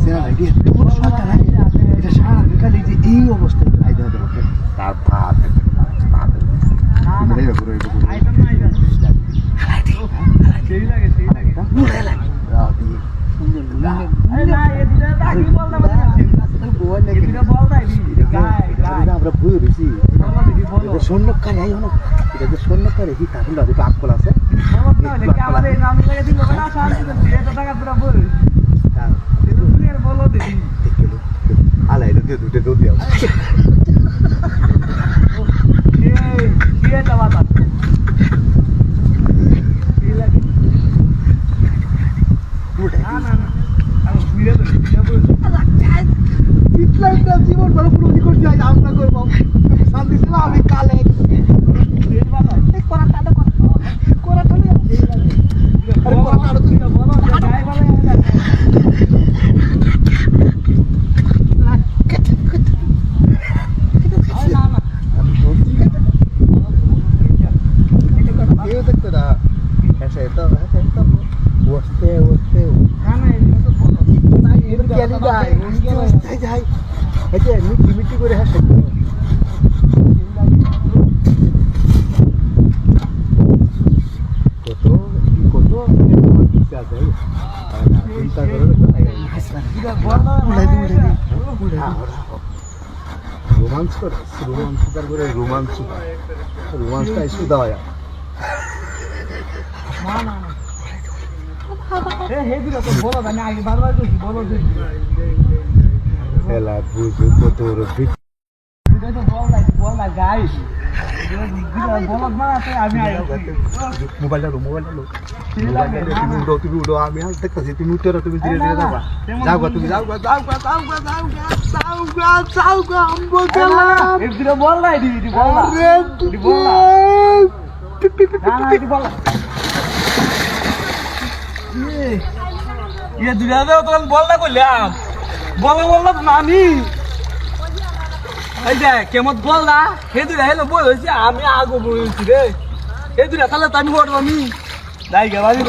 sir এটা সারা বিকালে যে এই অবস্থায় তার ভাত আমরা ভুল হয়েছি স্বর্ণকারী আই হলো এটা যে স্বর্ণকারী কি তাহলে একটু আকল আছে আলাই দুটো দৌড় দিয়া জীবন ভালো পুরোপুরি করছি আমরা করবো শান্তি ছিল আমি কালে মিটি করে হ্যাঁ কত কত রোমান্স করে রোমান্সটা এসে দেওয়া এলা বুঝো কত মোবাইলটা তুমি উঠো আমি আর দেখতেছি তুমি উঠে তুমি ধীরে ধীরে যাবা যাও তুমি যাও বল নাই বল না করলাম বললাম না আমি এই যে কেমন বল না সেই দুটা হেলো বই হয়েছে আমি আগে বই হয়েছি রে সেই দুটা তাহলে তো আমি বলবো আমি যাই গে বাড়ি